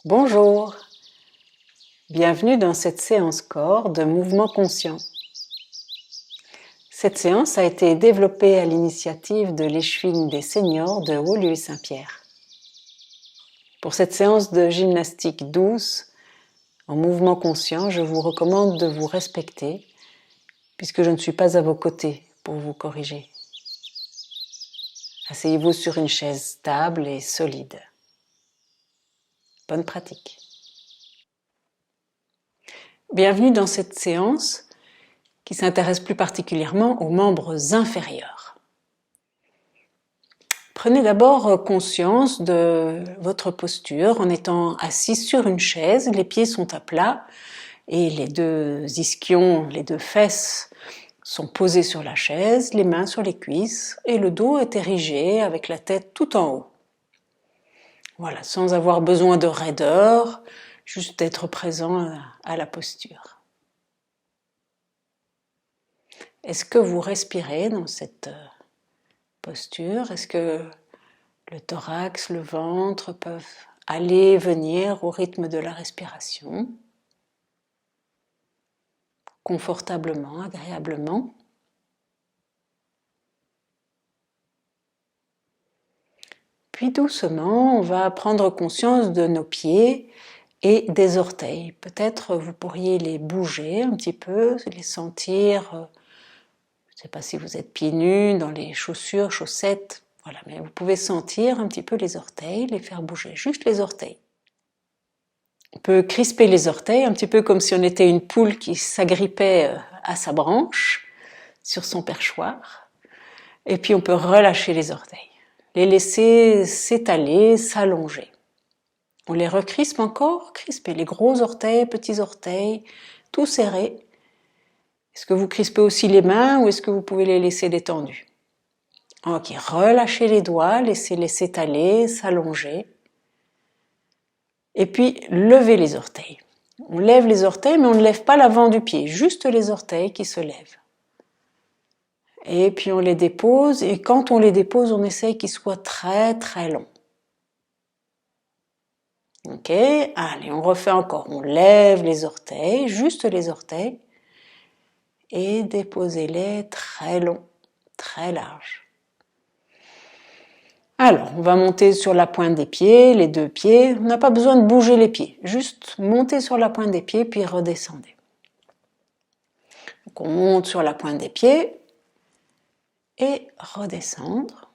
Bonjour, bienvenue dans cette séance corps de mouvement conscient. Cette séance a été développée à l'initiative de l'échevine des seniors de Woluwe-Saint-Pierre. Pour cette séance de gymnastique douce, en mouvement conscient, je vous recommande de vous respecter puisque je ne suis pas à vos côtés pour vous corriger. Asseyez-vous sur une chaise stable et solide. Bonne pratique. Bienvenue dans cette séance qui s'intéresse plus particulièrement aux membres inférieurs. Prenez d'abord conscience de votre posture en étant assis sur une chaise, les pieds sont à plat et les deux ischions, les deux fesses sont posées sur la chaise, les mains sur les cuisses et le dos est érigé avec la tête tout en haut. Voilà, sans avoir besoin de raideur, juste d'être présent à la posture. Est-ce que vous respirez dans cette posture? Est-ce que le thorax, le ventre peuvent aller et venir au rythme de la respiration, confortablement, agréablement? Puis doucement, on va prendre conscience de nos pieds et des orteils. Peut-être vous pourriez les bouger un petit peu, les sentir. Je ne sais pas si vous êtes pieds nus, dans les chaussures, chaussettes. Voilà, mais vous pouvez sentir un petit peu les orteils, les faire bouger, juste les orteils. On peut crisper les orteils, un petit peu comme si on était une poule qui s'agrippait à sa branche, sur son perchoir. Et puis on peut relâcher les orteils, les laisser s'étaler, s'allonger. On les recrispe encore, crisper les gros orteils, petits orteils, tout serré. Est-ce que vous crispez aussi les mains ou est-ce que vous pouvez les laisser détendus? Ok, relâchez les doigts, laissez-les s'étaler, s'allonger. Et puis, levez les orteils. On lève les orteils, mais on ne lève pas l'avant du pied, juste les orteils qui se lèvent. Et puis on les dépose, et quand on les dépose, on essaye qu'ils soient très très longs. Ok, allez, on refait encore. On lève les orteils, juste les orteils, et déposez-les très longs, très larges. Alors, on va monter sur la pointe des pieds, les deux pieds. On n'a pas besoin de bouger les pieds, juste monter sur la pointe des pieds, puis redescendez. Donc on monte sur la pointe des pieds, et redescendre.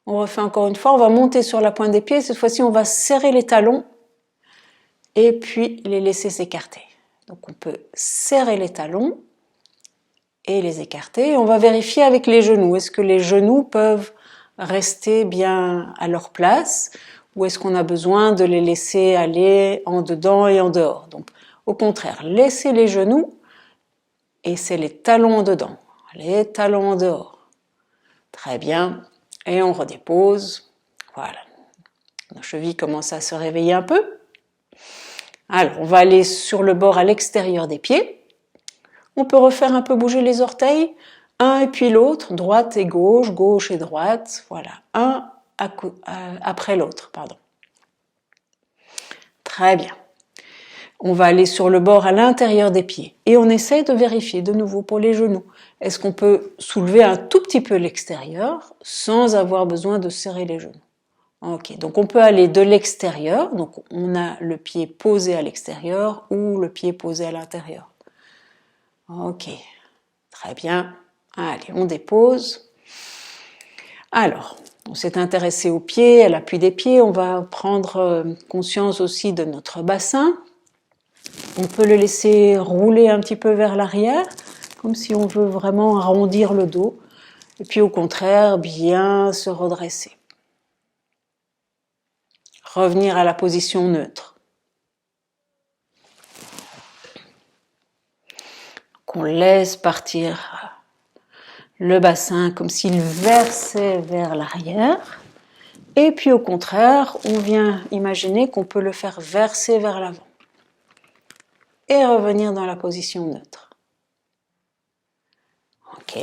On refait encore une fois, on va monter sur la pointe des pieds, cette fois-ci on va serrer les talons et puis les laisser s'écarter. Donc on peut serrer les talons et les écarter. On va vérifier avec les genoux, est-ce que les genoux peuvent rester bien à leur place ou est-ce qu'on a besoin de les laisser aller en dedans et en dehors? Donc au contraire, laissez les genoux et c'est les talons en dedans, les talons en dehors. Très bien, et on redépose, voilà. Nos chevilles commencent à se réveiller un peu. Alors, on va aller sur le bord à l'extérieur des pieds. On peut refaire un peu bouger les orteils, un et puis l'autre, droite et gauche, gauche et droite, voilà, un après l'autre, pardon. Très bien. On va aller sur le bord à l'intérieur des pieds et on essaie de vérifier de nouveau pour les genoux. Est-ce qu'on peut soulever un tout petit peu l'extérieur sans avoir besoin de serrer les genoux? Ok, donc on peut aller de l'extérieur, donc on a le pied posé à l'extérieur ou le pied posé à l'intérieur. Ok, très bien. Allez, on dépose. Alors, on s'est intéressé aux pieds, à l'appui des pieds, on va prendre conscience aussi de notre bassin. On peut le laisser rouler un petit peu vers l'arrière, comme si on veut vraiment arrondir le dos. Et puis au contraire, bien se redresser. Revenir à la position neutre. Qu'on laisse partir le bassin comme s'il versait vers l'arrière. Et puis au contraire, on vient imaginer qu'on peut le faire verser vers l'avant. Et revenir dans la position neutre. Ok.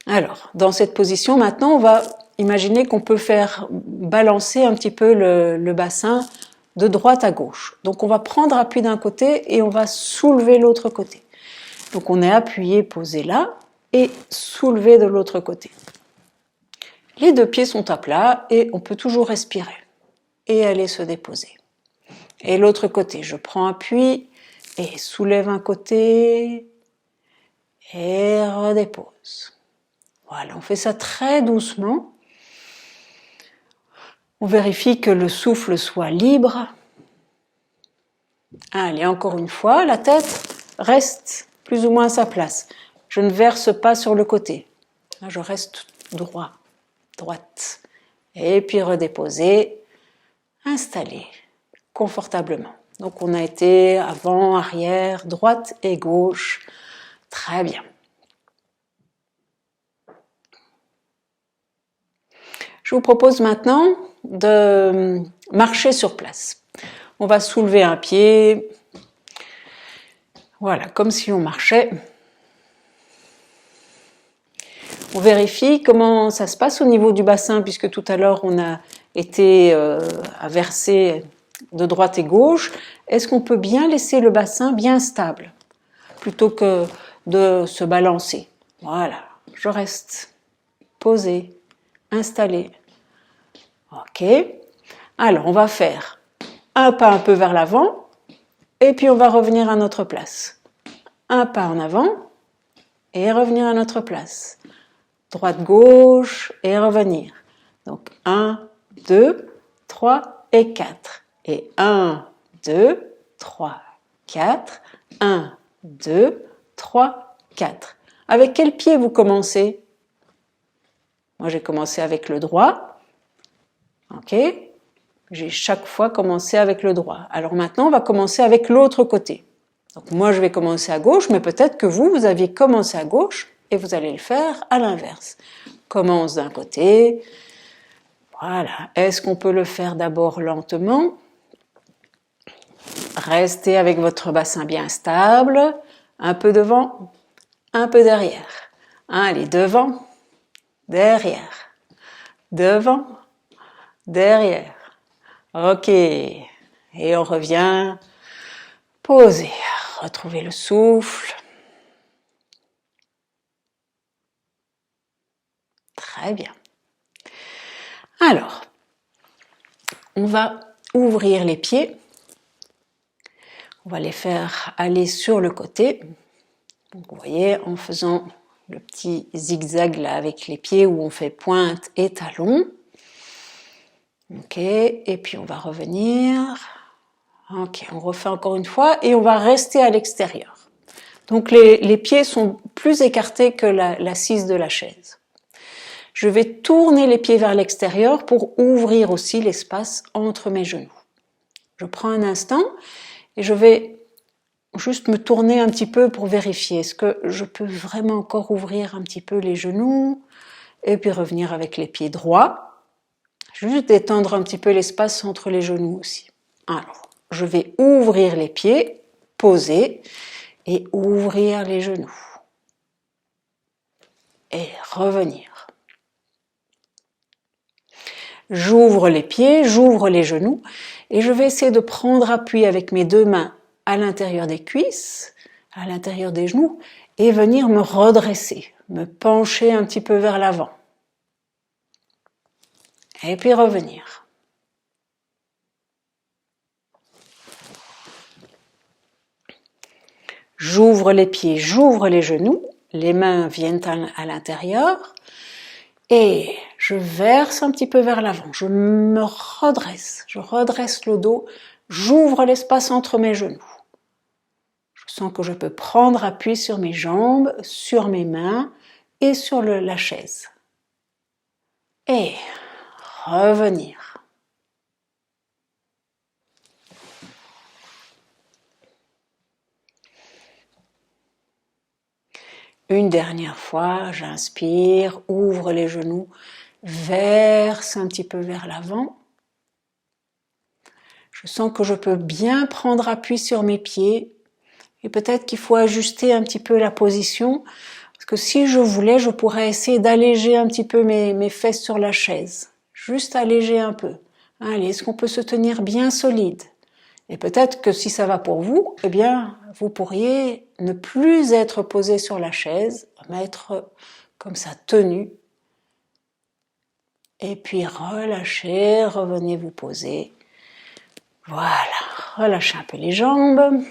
Alors, dans cette position, maintenant, on va imaginer qu'on peut faire balancer un petit peu le bassin de droite à gauche. Donc, on va prendre appui d'un côté et on va soulever l'autre côté. Donc, on est appuyé, posé là et soulevé de l'autre côté. Les deux pieds sont à plat et on peut toujours respirer et aller se déposer. Et l'autre côté, je prends appui et soulève un côté et redépose. Voilà, on fait ça très doucement. On vérifie que le souffle soit libre. Allez, encore une fois, la tête reste plus ou moins à sa place. Je ne verse pas sur le côté. Je reste droit, droite. Et puis redéposer, installer confortablement. Donc on a été avant, arrière, droite et gauche. Très bien. Je vous propose maintenant de marcher sur place. On va soulever un pied, voilà, comme si on marchait. On vérifie comment ça se passe au niveau du bassin, puisque tout à l'heure on a été à verser de droite et gauche. Est-ce qu'on peut bien laisser le bassin bien stable, plutôt que de se balancer? Voilà, je reste posé, installé. Ok. Alors, on va faire un pas un peu vers l'avant, et puis on va revenir à notre place. Un pas en avant, et revenir à notre place. Droite-gauche, et revenir. Donc, 1, 2, 3 et 4. Et 1, 2, 3, 4. 1, 2, 3, 4. Avec quel pied vous commencez? Moi, j'ai commencé avec le droit. Ok? J'ai chaque fois commencé avec le droit. Alors maintenant, on va commencer avec l'autre côté. Donc moi, je vais commencer à gauche, mais peut-être que vous aviez commencé à gauche et vous allez le faire à l'inverse. Commence d'un côté. Voilà. Est-ce qu'on peut le faire d'abord lentement? Restez avec votre bassin bien stable. Un peu devant, un peu derrière. Allez, devant, derrière. Devant, derrière. Ok. Et on revient. Posez. Retrouvez le souffle. Très bien. Alors, on va ouvrir les pieds. On va les faire aller sur le côté. Donc, vous voyez, en faisant le petit zigzag là avec les pieds où on fait pointe et talon. Ok, et puis on va revenir. Ok, on refait encore une fois et on va rester à l'extérieur. Donc les pieds sont plus écartés que l'assise de la chaise. Je vais tourner les pieds vers l'extérieur pour ouvrir aussi l'espace entre mes genoux. Je prends un instant et je vais juste me tourner un petit peu pour vérifier. Est-ce que je peux vraiment encore ouvrir un petit peu les genoux? Et puis revenir avec les pieds droits. Juste détendre un petit peu l'espace entre les genoux aussi. Alors, je vais ouvrir les pieds, poser et ouvrir les genoux. Et revenir. J'ouvre les pieds, j'ouvre les genoux et je vais essayer de prendre appui avec mes deux mains à l'intérieur des cuisses, à l'intérieur des genoux et venir me redresser, me pencher un petit peu vers l'avant. Et puis revenir. J'ouvre les pieds, j'ouvre les genoux, les mains viennent à l'intérieur et je verse un petit peu vers l'avant. Je me redresse, je redresse le dos, j'ouvre l'espace entre mes genoux. Je sens que je peux prendre appui sur mes jambes, sur mes mains et sur la chaise. Et revenir. Une dernière fois, j'inspire, ouvre les genoux, verse un petit peu vers l'avant. Je sens que je peux bien prendre appui sur mes pieds et peut-être qu'il faut ajuster un petit peu la position parce Parce que si je voulais, je pourrais essayer d'alléger un petit peu mes fesses sur la chaise. Juste alléger un peu. Allez, est-ce qu'on peut se tenir bien solide? Et peut-être que si ça va pour vous, eh bien, vous pourriez ne plus être posé sur la chaise, mais être comme ça, tenu. Et puis relâchez, revenez vous poser. Voilà, relâchez un peu les jambes.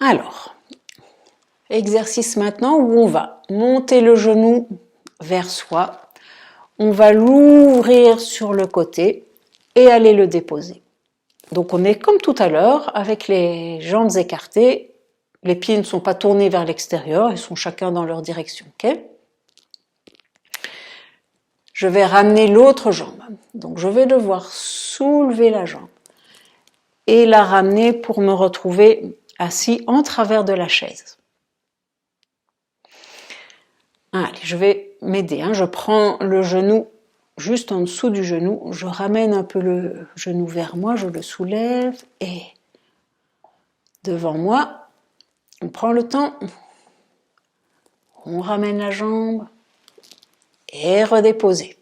Alors, exercice maintenant où on va monter le genou vers soi. On va l'ouvrir sur le côté et aller le déposer. Donc on est comme tout à l'heure, avec les jambes écartées. Les pieds ne sont pas tournés vers l'extérieur, ils sont chacun dans leur direction. Okay? Je vais ramener l'autre jambe. Donc je vais devoir soulever la jambe et la ramener pour me retrouver assis en travers de la chaise. Allez, je vais m'aider. Je prends le genou juste en dessous du genou. Je ramène un peu le genou vers moi, je le soulève et devant moi, on prend le temps. On ramène la jambe et redéposer.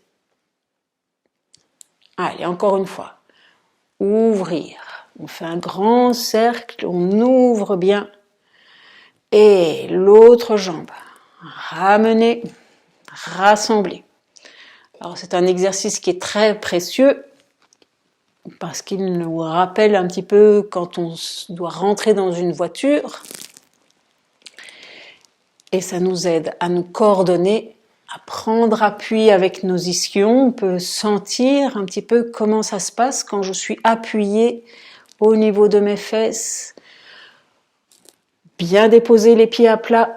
Allez, encore une fois. Ouvrir. On fait un grand cercle, on ouvre bien. Et l'autre jambe. Ramener, rassembler. Alors c'est un exercice qui est très précieux parce qu'il nous rappelle un petit peu quand on doit rentrer dans une voiture. Et ça nous aide à nous coordonner, à prendre appui avec nos ischions. On peut sentir un petit peu comment ça se passe quand je suis appuyée au niveau de mes fesses. Bien déposer les pieds à plat.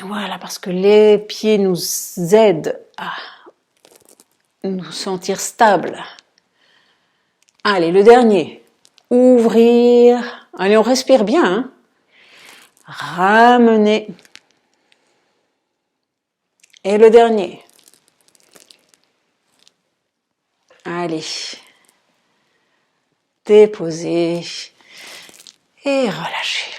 Voilà, parce que les pieds nous aident à nous sentir stables. Allez, le dernier. Ouvrir. Allez, on respire bien. Hein. Ramener. Et le dernier. Allez. Déposer. Et relâcher.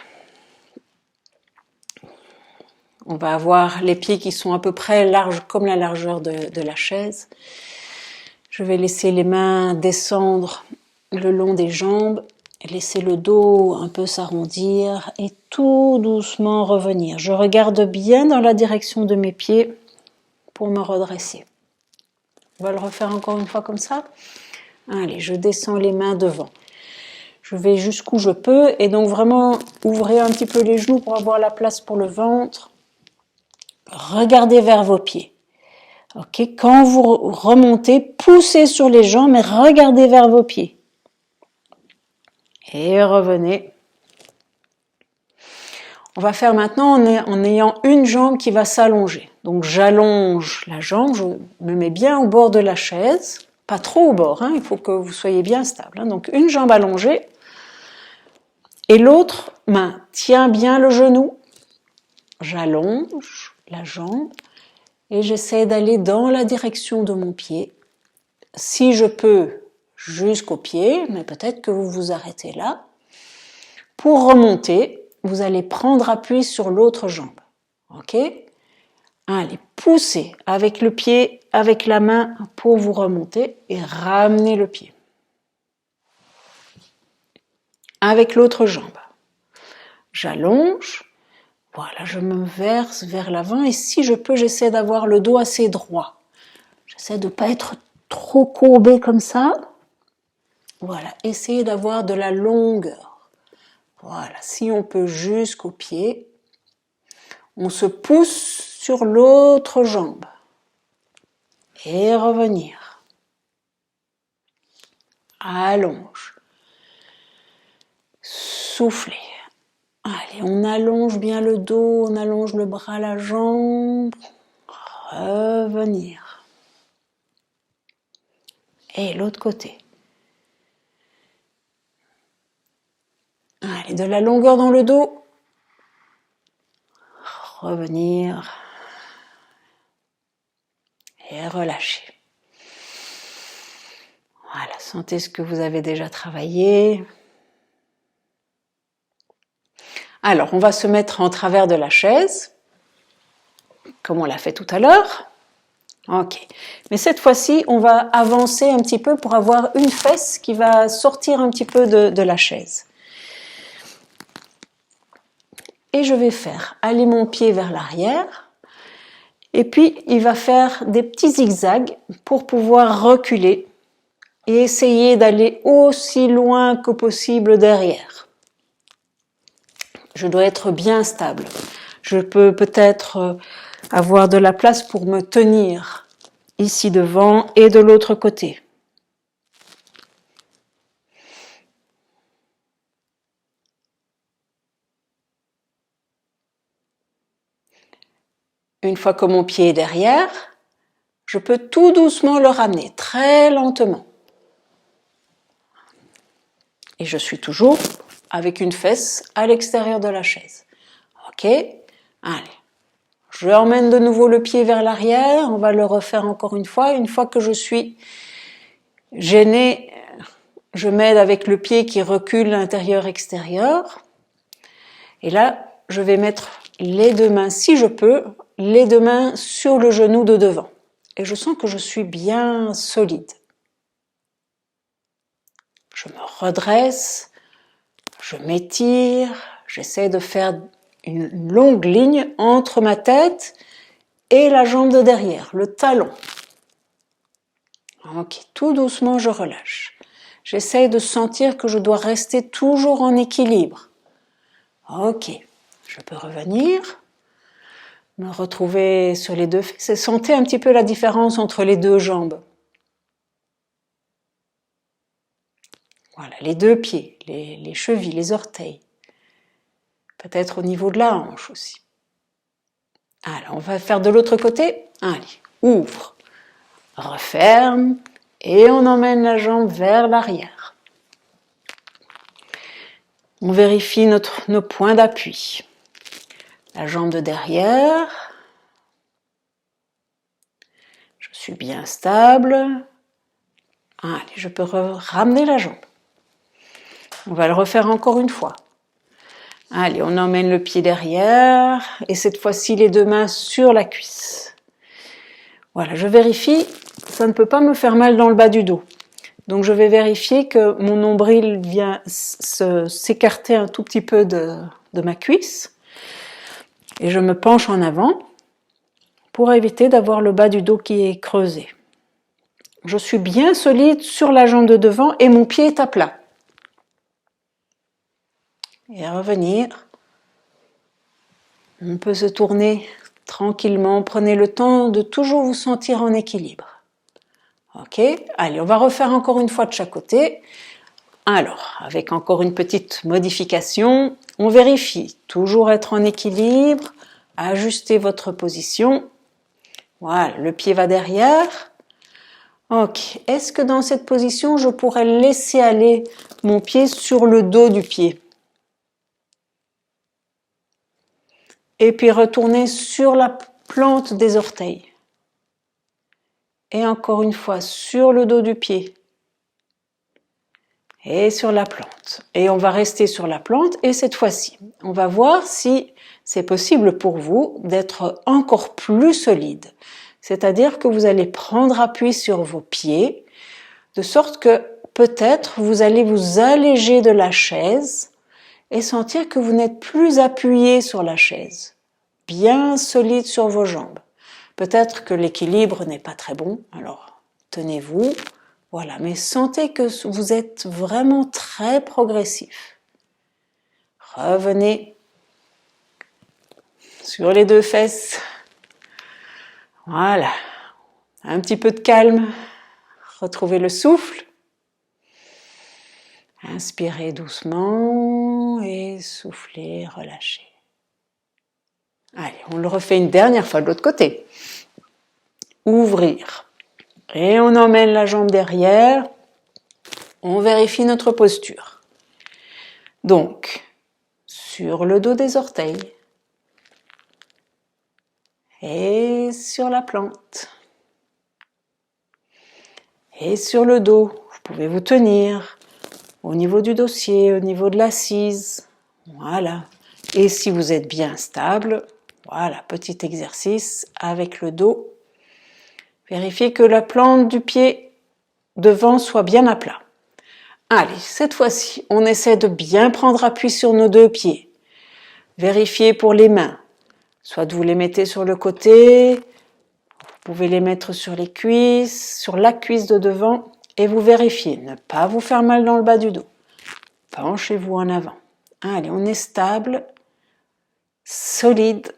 On va avoir les pieds qui sont à peu près larges comme la largeur de la chaise. Je vais laisser les mains descendre le long des jambes, laisser le dos un peu s'arrondir et tout doucement revenir. Je regarde bien dans la direction de mes pieds pour me redresser. On va le refaire encore une fois comme ça. Allez, je descends les mains devant. Je vais jusqu'où je peux et donc vraiment ouvrez un petit peu les genoux pour avoir la place pour le ventre. Regardez vers vos pieds. Ok, quand vous remontez, poussez sur les jambes et regardez vers vos pieds. Et revenez. On va faire maintenant en ayant une jambe qui va s'allonger. Donc j'allonge la jambe, je me mets bien au bord de la chaise, pas trop au bord, il faut que vous soyez bien stable. Donc une jambe allongée et l'autre main tient bien le genou. J'allonge la jambe et j'essaie d'aller dans la direction de mon pied. Si je peux, jusqu'au pied, mais peut-être que vous vous arrêtez là. Pour remonter, vous allez prendre appui sur l'autre jambe. Ok? Allez, poussez avec le pied, avec la main pour vous remonter et ramener le pied. Avec l'autre jambe. J'allonge. Voilà, je me verse vers l'avant et si je peux, j'essaie d'avoir le dos assez droit. J'essaie de ne pas être trop courbé comme ça. Voilà, essayez d'avoir de la longueur. Voilà, si on peut jusqu'au pied, on se pousse sur l'autre jambe et revenir. Allonge. Soufflez. Allez, on allonge bien le dos, on allonge le bras, la jambe. Revenir. Et l'autre côté. Allez, de la longueur dans le dos. Revenir. Et relâcher. Voilà, sentez ce que vous avez déjà travaillé. Alors, on va se mettre en travers de la chaise, comme on l'a fait tout à l'heure. Ok. Mais cette fois-ci, on va avancer un petit peu pour avoir une fesse qui va sortir un petit peu de la chaise. Et je vais faire aller mon pied vers l'arrière. Et puis, il va faire des petits zigzags pour pouvoir reculer et essayer d'aller aussi loin que possible derrière. Je dois être bien stable. Je peux peut-être avoir de la place pour me tenir ici devant et de l'autre côté. Une fois que mon pied est derrière, je peux tout doucement le ramener, très lentement. Et je suis toujours avec une fesse à l'extérieur de la chaise. Ok, allez. Je emmène de nouveau le pied vers l'arrière, on va le refaire encore une fois que je suis gênée, je m'aide avec le pied qui recule intérieur-extérieur. Et là, je vais mettre les deux mains, si je peux, les deux mains sur le genou de devant. Et je sens que je suis bien solide. Je me redresse, je m'étire, j'essaie de faire une longue ligne entre ma tête et la jambe de derrière, le talon. Ok, tout doucement, je relâche. J'essaie de sentir que je dois rester toujours en équilibre. Ok, je peux revenir, me retrouver sur les deux fesses et sentez un petit peu la différence entre les deux jambes. Voilà, les deux pieds, les chevilles, les orteils. Peut-être au niveau de la hanche aussi. Alors, on va faire de l'autre côté. Allez, ouvre, referme et on emmène la jambe vers l'arrière. On vérifie nos points d'appui. La jambe de derrière. Je suis bien stable. Allez, je peux ramener la jambe. On va le refaire encore une fois. Allez, on emmène le pied derrière et cette fois-ci les deux mains sur la cuisse. Voilà, je vérifie, ça ne peut pas me faire mal dans le bas du dos. Donc je vais vérifier que mon nombril vient s'écarter un tout petit peu de ma cuisse. Et je me penche en avant pour éviter d'avoir le bas du dos qui est creusé. Je suis bien solide sur la jambe de devant et mon pied est à plat. Et revenir. On peut se tourner tranquillement. Prenez le temps de toujours vous sentir en équilibre. Ok, allez, on va refaire encore une fois de chaque côté. Alors, avec encore une petite modification, on vérifie. Toujours être en équilibre, ajuster votre position. Voilà, le pied va derrière. Ok, est-ce que dans cette position, je pourrais laisser aller mon pied sur le dos du pied? Et puis retourner sur la plante des orteils. Et encore une fois, sur le dos du pied. Et sur la plante. Et on va rester sur la plante et cette fois-ci, on va voir si c'est possible pour vous d'être encore plus solide. C'est-à-dire que vous allez prendre appui sur vos pieds, de sorte que peut-être vous allez vous alléger de la chaise et sentir que vous n'êtes plus appuyé sur la chaise, bien solide sur vos jambes. Peut-être que l'équilibre n'est pas très bon, alors tenez-vous, voilà, mais sentez que vous êtes vraiment très progressif. Revenez sur les deux fesses, voilà, un petit peu de calme, retrouvez le souffle. Inspirez doucement et soufflez, relâchez. Allez, on le refait une dernière fois de l'autre côté. Ouvrir. Et on emmène la jambe derrière. On vérifie notre posture. Donc, sur le dos des orteils. Et sur la plante. Et sur le dos. Vous pouvez vous tenir. Au niveau du dossier, au niveau de l'assise. Voilà. Et si vous êtes bien stable, voilà, petit exercice avec le dos. Vérifiez que la plante du pied devant soit bien à plat. Allez, cette fois-ci, on essaie de bien prendre appui sur nos deux pieds. Vérifiez pour les mains. Soit vous les mettez sur le côté, vous pouvez les mettre sur les cuisses, sur la cuisse de devant, et vous vérifiez, ne pas vous faire mal dans le bas du dos. Penchez-vous en avant. Allez, on est stable, solide.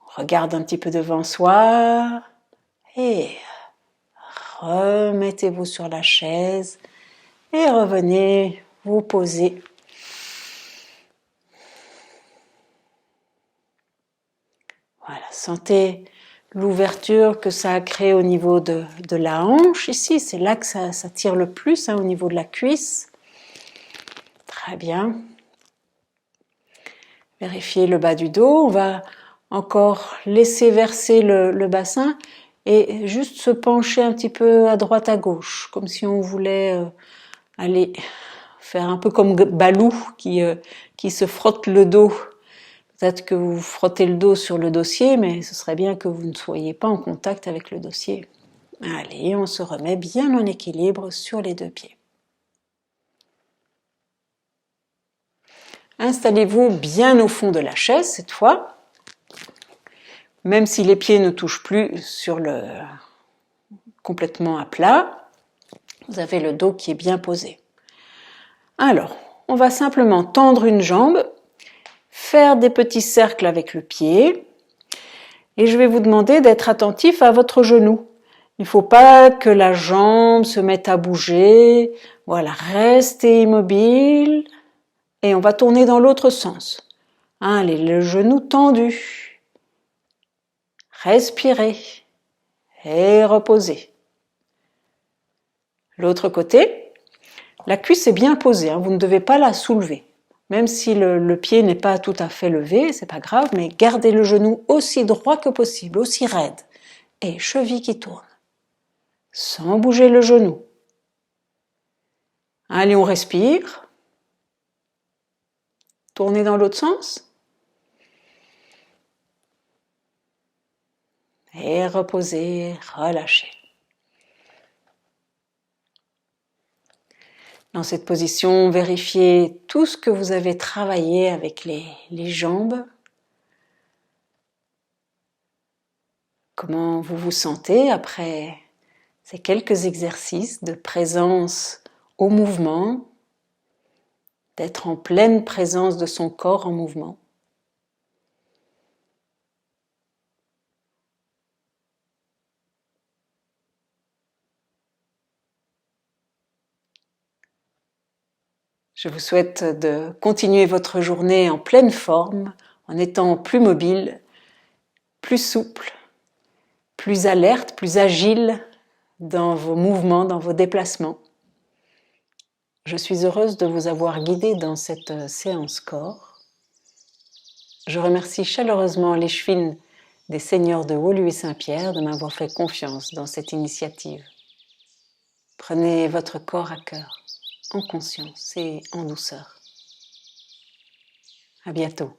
On regarde un petit peu devant soi, et remettez-vous sur la chaise, et revenez vous poser. Voilà, sentez l'ouverture que ça a créé au niveau de la hanche ici, c'est là que ça tire le plus, au niveau de la cuisse. Très bien. Vérifiez le bas du dos, on va encore laisser verser le bassin et juste se pencher un petit peu à droite à gauche, comme si on voulait aller faire un peu comme Balou qui se frotte le dos. Peut-être que vous frottez le dos sur le dossier, mais ce serait bien que vous ne soyez pas en contact avec le dossier. Allez, on se remet bien en équilibre sur les deux pieds. Installez-vous bien au fond de la chaise cette fois, même si les pieds ne touchent plus sur complètement à plat. Vous avez le dos qui est bien posé. Alors, on va simplement tendre une jambe, faire des petits cercles avec le pied, et je vais vous demander d'être attentif à votre genou. Il ne faut pas que la jambe se mette à bouger. Voilà, restez immobile et on va tourner dans l'autre sens. Allez, le genou tendu. Respirez et reposez. L'autre côté, la cuisse est bien posée, vous ne devez pas la soulever. Même si le pied n'est pas tout à fait levé, c'est pas grave, mais gardez le genou aussi droit que possible, aussi raide. Et cheville qui tourne, sans bouger le genou. Allez, on respire. Tournez dans l'autre sens. Et reposez, relâchez. Dans cette position, vérifiez tout ce que vous avez travaillé avec les jambes. Comment vous vous sentez après ces quelques exercices de présence au mouvement, d'être en pleine présence de son corps en mouvement. Je vous souhaite de continuer votre journée en pleine forme, en étant plus mobile, plus souple, plus alerte, plus agile dans vos mouvements, dans vos déplacements. Je suis heureuse de vous avoir guidé dans cette séance corps. Je remercie chaleureusement l'Échevine des Seigneurs de Woluwe Saint-Pierre de m'avoir fait confiance dans cette initiative. Prenez votre corps à cœur, en conscience et en douceur. À bientôt.